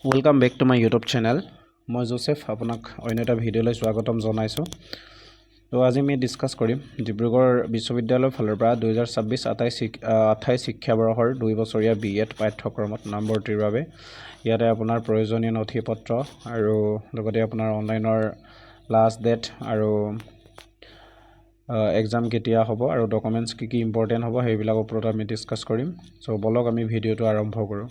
Welcome back to my YouTube channel. মই Joseph আপোনাক অন্য এটা ভিডিঅ'লৈ স্বাগতম জনাইছোঁ। তো আজি আমি ডিছকাছ কৰিম ডিব্ৰুগড় বিশ্ববিদ্যালয়ৰ ফালৰ পৰা 2026-27 শিক্ষাবৰ্ষৰ 2 বছৰীয়া BEd পাঠ্যক্ৰমত নামভৰ্তিৰ বাবে ইয়াতে আপোনাৰ প্ৰয়োজনীয় নথিপত্ৰ আৰু লগতে আপোনাৰ অনলাইনৰ লাষ্ট ডেট আৰু এক্সাম কেতিয়া হ'ব আৰু ডকুমেণ্টছ কি ইম্পৰ্টেণ্ট হ'ব সেইবিলাকৰ ওপৰত আমি ডিছকাছ কৰিম। চ' বলক আমি ভিডিঅ'টো আৰম্ভ কৰোঁ।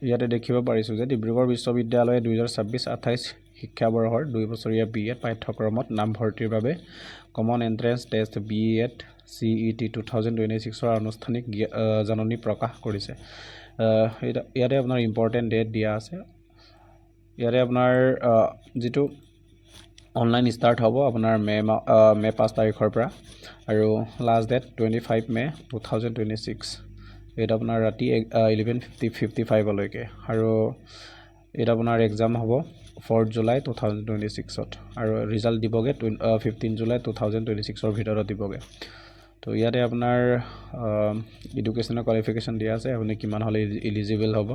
ইয়াতে দেখিব পাৰিছোঁ যে ডিব্ৰুগড় বিশ্ববিদ্যালয়ে 2026-28 শিক্ষাবৰ্ষৰ 2 বছৰীয়া BEd পাঠ্যক্ৰমত নামভৰ্তিৰ বাবে common entrance test BEd CET 2026ৰ আনুষ্ঠানিক জাননী প্ৰকাশ কৰিছে। ইয়াতে আপোনাৰ ইম্পৰ্টেণ্ট ডেট দিয়া আছে। ইয়াতে আপোনাৰ যিটো অনলাইন ষ্টাৰ্ট হ'ব আপোনাৰ মে 5 তাৰিখৰ পৰা আৰু লাষ্ট ডেট 25 মে 2026। এটা আপোনাৰ ৰাতি 11:55লৈকে আৰু এটা আপোনাৰ এক্সাম হ'ব 4 জুলাই 2026ত আৰু ৰিজাল্ট দিবগৈ 15 জুলাই 2026ৰ ভিতৰত দিবগৈ। তো ইয়াতে আপোনাৰ এডুকেশ্যনৰ কোৱালিফিকেশ্যন দিয়া আছে, আপুনি কিমান হ'লে ইলিজিবল হ'ব।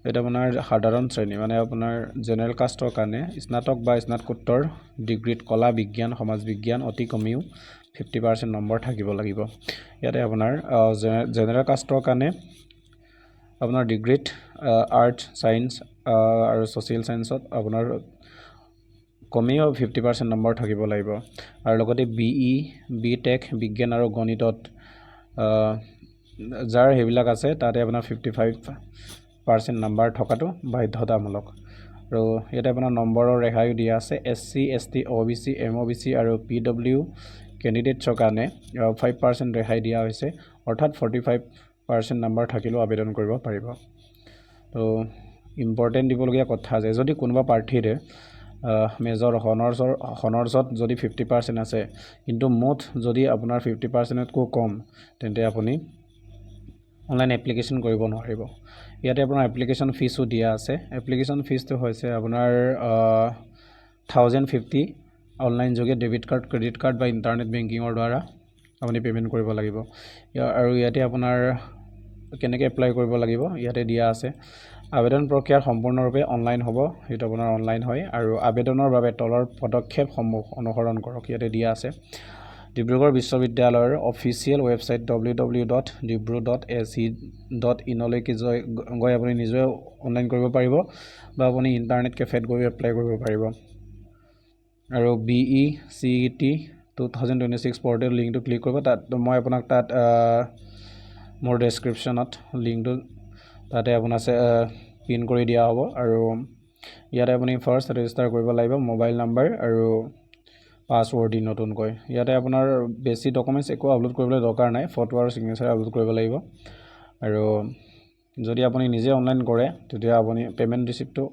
এটা আপোনাৰ সাধাৰণ শ্ৰেণী মানে আপোনাৰ জেনেৰেল কাষ্টৰ কাৰণে স্নাতক বা স্নাতকোত্তৰ ডিগ্ৰীত কলা বিজ্ঞান সমাজ বিজ্ঞান অতি কমেও 50% নম্বৰ থাকিব লাগিব। ইয়াতে আপোনাৰ জেনেৰেল কাষ্টৰ কাৰণে আপোনাৰ ডিগ্ৰীত আৰ্টছ ছায়েন্স আৰু ছ'চিয়েল ছায়েন্সত আপোনাৰ কমেও 50% নম্বৰ থাকিব লাগিব আৰু লগতে BE BTech বিজ্ঞান আৰু গণিতত যাৰ সেইবিলাক আছে তাতে আপোনাৰ 55% নম্বৰ থকাটো বাধ্যতামূলক। আৰু ইয়াতে আপোনাৰ নম্বৰৰ ৰেহাইও দিয়া আছে। SC ST OBC MOBC আৰু PW কেণ্ডিডেটছৰ কাৰণে 5% ৰেহাই দিয়া হৈছে, অৰ্থাৎ 45% নম্বৰ থাকিলেও আবেদন কৰিব পাৰিব। তো ইম্পৰ্টেণ্ট দিবলগীয়া কথা যে যদি কোনোবা প্ৰাৰ্থীৰে মেজৰ হনাৰ্ছত যদি 50% আছে কিন্তু মুঠ যদি আপোনাৰ 50%তকৈ কম তেন্তে আপুনি অনলাইন এপ্লিকেশ্যন কৰিব নোৱাৰিব। ইয়াতে আপোনাৰ এপ্লিকেশ্যন ফিজো দিয়া আছে। এপ্লিকেশ্যন ফিজটো হৈছে আপোনাৰ 1050 অনলাইন যোগে ডেবিট কাৰ্ড ক্ৰেডিট কাৰ্ড বা ইণ্টাৰনেট বেংকিঙৰ দ্বাৰা আপুনি পে'মেণ্ট কৰিব লাগিব। আৰু ইয়াতে আপোনাৰ কেনেকৈ এপ্লাই কৰিব লাগিব ইয়াতে দিয়া আছে। আবেদন প্ৰক্ৰিয়া সম্পূৰ্ণৰূপে অনলাইন হ'ব, সেইটো আপোনাৰ অনলাইন হয় আৰু আবেদনৰ বাবে তলৰ পদক্ষেপসমূহ অনুসৰণ কৰক ইয়াতে দিয়া আছে। ডিব্ৰুগড় বিশ্ববিদ্যালয়ৰ অফিচিয়েল ৱেবছাইট www.dibru.ac.in গৈ আপুনি নিজে অনলাইন কৰিব পাৰিব বা আপুনি ইণ্টাৰনেট কেফেত গৈ এপ্লাই কৰিব পাৰিব। আৰু BE CET 2026 পৰ্টেল লিংকটো ক্লিক কৰিব। তাত মই আপোনাক তাত মোৰ ডেছক্ৰিপশ্যনত লিংকটো তাতে আপোনাক পিন কৰি দিয়া হ'ব আৰু ইয়াতে আপুনি ফাৰ্ষ্ট ৰেজিষ্টাৰ কৰিব লাগিব মোবাইল নাম্বাৰ আৰু পাছৱৰ্ড দি নতুনকৈ। ইয়াতে আপোনাৰ বেছি ডকুমেণ্টছ একো আপলোড কৰিবলৈ দৰকাৰ নাই, ফটো আৰু ছিগনেচাৰ আপলোড কৰিব লাগিব। আৰু যদি আপুনি নিজে অনলাইন কৰে তেতিয়া আপুনি পে'মেণ্ট ৰিচিপ্টটো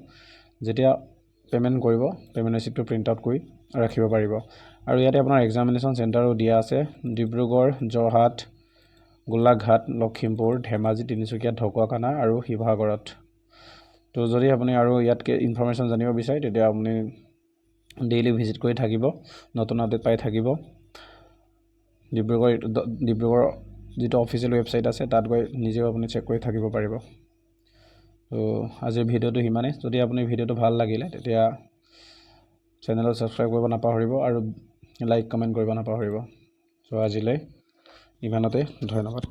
যেতিয়া পে'মেণ্ট কৰিব পে'মেণ্ট ৰিচিপ্টটো প্ৰিণ্ট আউট কৰি ৰাখিব পাৰিব। আৰু ইয়াতে আপোনাৰ এক্সামিনেশ্যন চেণ্টাৰো দিয়া আছে ডিব্ৰুগড়, যোৰহাট, গোলাঘাট, লখিমপুৰ, ধেমাজি, তিনিচুকীয়া, ঢকুৱাখানা আৰু শিৱসাগৰত। তো যদি আপুনি আৰু ইয়াতকৈ ইনফৰ্মেশ্যন জানিব বিচাৰে তেতিয়া আপুনি ডেইলি ভিজিট কৰি থাকিব, নতুন আপডেট পাই থাকিব। ডিব্ৰুগড় যিটো অফিচিয়েল ৱেবছাইট আছে তাত গৈ নিজেও আপুনি চেক কৰি থাকিব পাৰিব। তো আজিৰ ভিডিঅ'টো সিমানেই। যদি আপুনি ভিডিঅ'টো ভাল লাগিলে তেতিয়া চেনেলত ছাবস্ক্ৰাইব কৰিব নাপাহৰিব আৰু লাইক কমেণ্ট কৰিব নাপাহৰিব। চ' আজিলৈ ইমানতে, ধন্যবাদ।